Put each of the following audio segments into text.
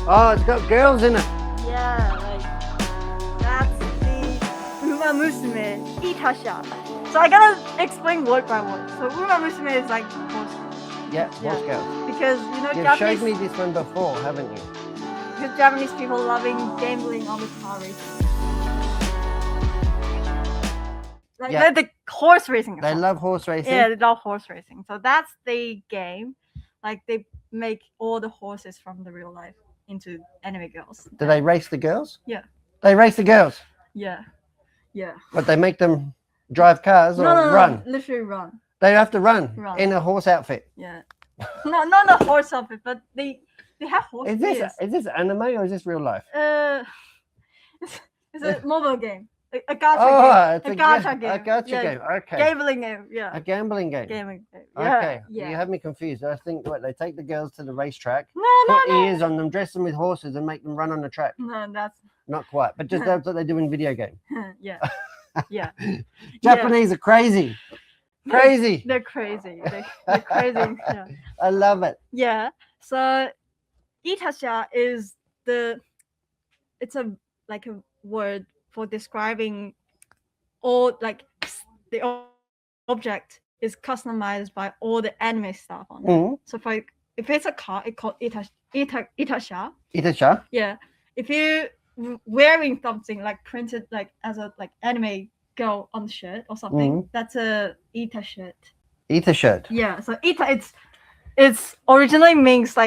Oh, it's got girls in it. Yeah, like that's the Uma Musume itasha. So I gotta explain word by word. So Uma Musume is like horse girls. Yeah, horse girls. Because You've Japanese, showed me this one before, haven't you? because Japanese people loving gambling on the car racing. Like the horse racing. They love horse racing. Yeah, they love horse racing. So that's the game. Like they make all the horses from the real life into anime girls. Do they race the girls? Yeah. They race the girls. Yeah. Yeah. But they make them drive cars or run? No, literally run. They have to run in a horse outfit. Yeah. No, not a horse outfit, but they have horse. Is this anime or is this real life? It's a mobile game. A gacha game. It's a gacha game. Okay. Gambling game. Yeah. A gambling game. Gaming game. Yeah. Okay. Yeah. You have me confused. I think they take the girls to the racetrack, No. put ears on them, dress them with horses, and make them run on the track. No, that's Not quite, but just that's what they do in video games. yeah. Yeah. Japanese are crazy. Crazy. They're crazy. They're crazy. Yeah. I love it. Yeah. So itasha is it's a word for describing all the object is customized by all the anime stuff on it. So if it's a car, it's called itasha. Itasha. Yeah. If you're wearing something printed as a anime girl on the shirt or something, that's a ita shirt. Ita shirt. Yeah. So ita it's originally means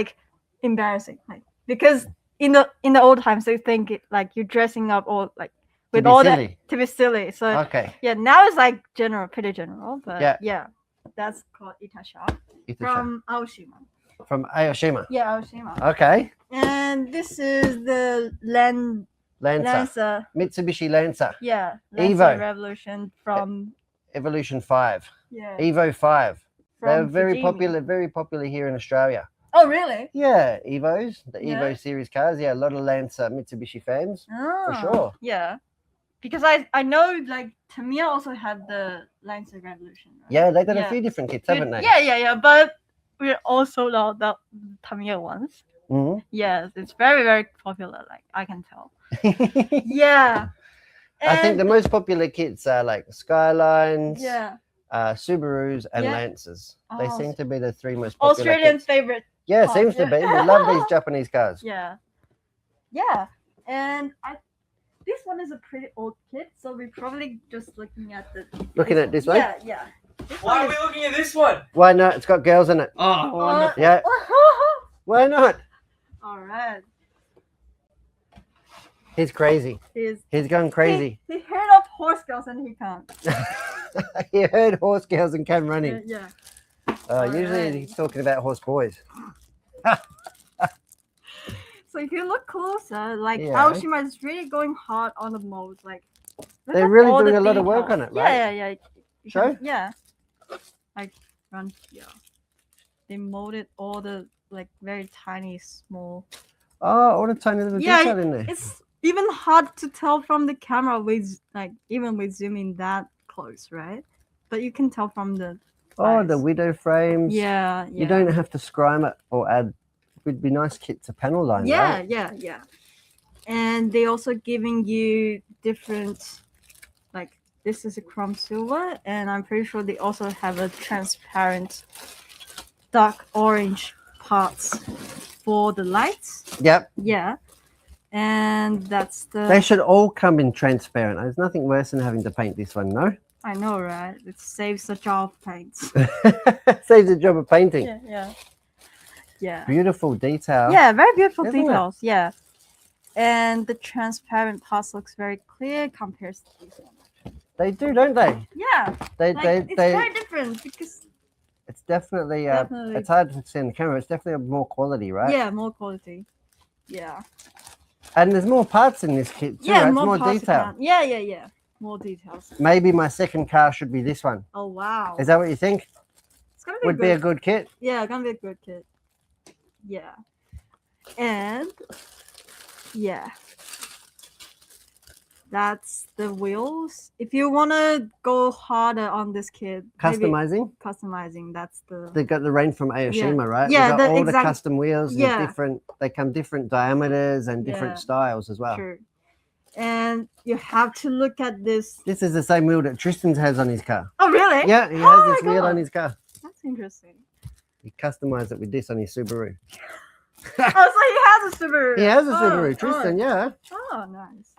embarrassing, because in the old times they think it you're dressing up or with all that to be silly. So okay. Yeah, now it's pretty general, but yeah, that's called itasha. From Aoshima. From Aoshima. Yeah, Aoshima. Okay. And this is the Lancer. Mitsubishi Lancer. Yeah. Lancer Evolution from Evolution 5. Yeah. Evo 5. They're From very Fujimi. very popular here in Australia. Oh, really? Yeah, Evos, the Yeah. Evo series cars. Yeah, a lot of Lancer Mitsubishi fans for Oh, sure. Yeah. Because I know Tamiya also had the Lancer Revolution. Right? Yeah, they've done Yeah. a few different kits, haven't they? Yeah. But we also love the Tamiya ones. Mhm. Yes, it's very, very popular. I can tell. Yeah. I think And- the most popular kits are Skylines, Yeah. Subarus, and Yeah. Lancers. They Oh, seem to be the three most popular Australian kits. favorite. Yeah, it cars, seems to yeah. be. We love these Japanese cars. Yeah. Yeah. And this one is a pretty old kit, so we're probably just looking at Looking at this one? Yeah. This Why one are we looking at this one? Why not? It's got girls in it. Oh, wonderful. Yeah. Why not? All right. He's crazy. He's going crazy. He heard of horse girls and he can't. He heard horse girls and came running. Yeah. Usually Alright. he's talking about horse boys. So if you look closer, Yeah. Aoshima is really going hard on the molds. Look They're at really all doing the a lot of work details. on it, right? Yeah. You Show? can- yeah. Run here. They molded all the very tiny, small. Oh, all the tiny little Yeah, detail in there. It's even hard to tell from the camera with even with zooming that close, right? But you can tell from the. Oh, the eyes. widow frames. Yeah. You don't have to scribe it or add. It would be nice kit to panel line. Yeah, right? yeah. And they also giving you different, this is a chrome silver, and I'm pretty sure they also have a transparent dark orange parts for the lights. Yep. Yeah. And that's They should all come in transparent. There's nothing worse than having to paint this one, no? I know, right? It saves the job of paints. Saves the job of painting. Yeah. Beautiful detail. Yeah, very beautiful Isn't it? details. Yeah. And the transparent parts looks very clear compared to this one. They do, don't they? Yeah. It's very different because It's definitely, Definitely. it's hard to see on the camera. It's definitely more quality, right? yeah, more quality. Yeah. And there's more parts in this kit too. Yeah, It's more more parts detail. around. Yeah. More details. Maybe my second car should be this one. Oh wow. Is that what you think? It's gonna be Would be a good kit. Yeah, gonna be a good kit. Yeah. And yeah. That's the wheels. If you want to go harder on this kit, maybe Customizing. that's the. They got the range from Aoshima, right? Yeah, they got all exact- the custom wheels. And Yeah. different. They come different diameters and different Yeah. styles as well. Sure. And you have to look at this. This is the same wheel that Tristan has on his car. Oh, really? Yeah, he Oh has my this wheel God. on his car. That's interesting. He customized it with this on his Subaru. Oh, so he has a Subaru. He has a Oh, Subaru, Tristan, yeah. Oh, nice.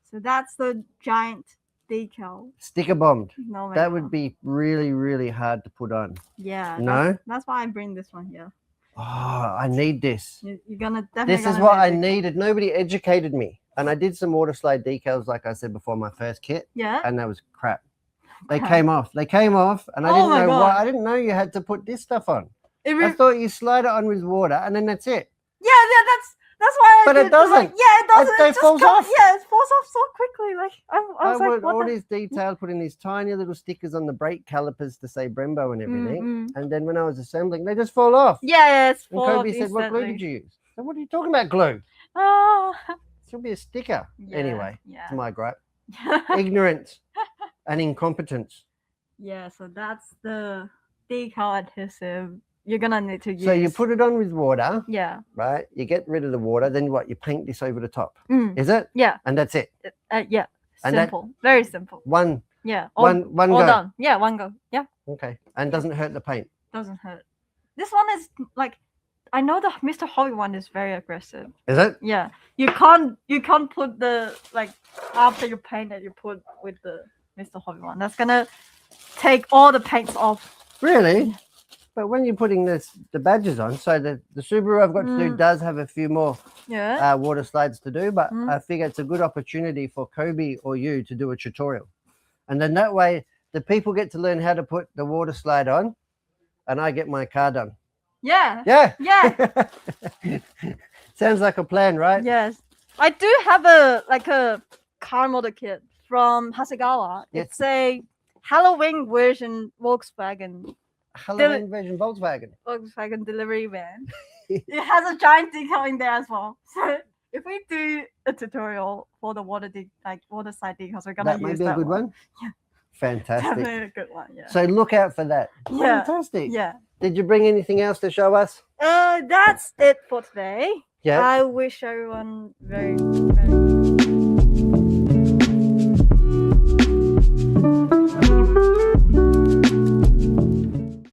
So that's the giant decal. Sticker bombed. No, That would be really, really hard to put on. Yeah. No? That's why I bring this one here. Oh, I need this. You're gonna definitely. This is what I needed. Nobody educated me. And I did some water slide decals, like I said before, my first kit. Yeah. And that was crap. They came off. They came off, and I didn't know why. I didn't know you had to put this stuff on. I thought you slide it on with water, and then that's it. Yeah, that's why. But it doesn't. Like, yeah, it doesn't. It falls off. Yeah, it falls off so quickly. Like I was like, all these details, putting these tiny little stickers on the brake calipers to say Brembo and everything. And then when I was assembling, they just fall off. Yeah, it's and Kobe said, "What glue did you use?" So what are you talking about, glue? Oh. It should be a sticker. Yeah, anyway, yeah. it's my gripe. Ignorance and incompetence. Yeah, so that's the decal adhesive you're gonna need to use. So you put it on with water. Yeah. Right? You get rid of the water, then what? You paint this over the top. Is it? Yeah. And that's it? Yeah. And simple. Very simple. One. Yeah. One all go. done. Yeah, one go. Yeah. Okay. And doesn't hurt the paint? Doesn't hurt. This one is like, I know the Mr. Hobby one is very aggressive. Is it? Yeah. You can't put the, like, after you paint it, you put with the Mr. Hobby one. That's gonna take all the paints off. Really? But when you're putting the badges on, so the Subaru I've got to do does have a few more water slides to do, but I figure it's a good opportunity for Kobe or you to do a tutorial. And then that way, the people get to learn how to put the water slide on, and I get my car done. Yeah. Yeah. Yeah. Sounds like a plan, right? Yes. I do have a car model kit from Hasegawa. Yes. It's a Halloween version Volkswagen version Volkswagen delivery van. It has a giant decal in there as well. So if we do a tutorial for the water side decals, we're gonna use that. That might be a good one. Yeah. Fantastic. Definitely a good one. Yeah. So look out for that. Yeah. Fantastic. Yeah. Did you bring anything else to show us? That's it for today. Yeah. I wish everyone very, very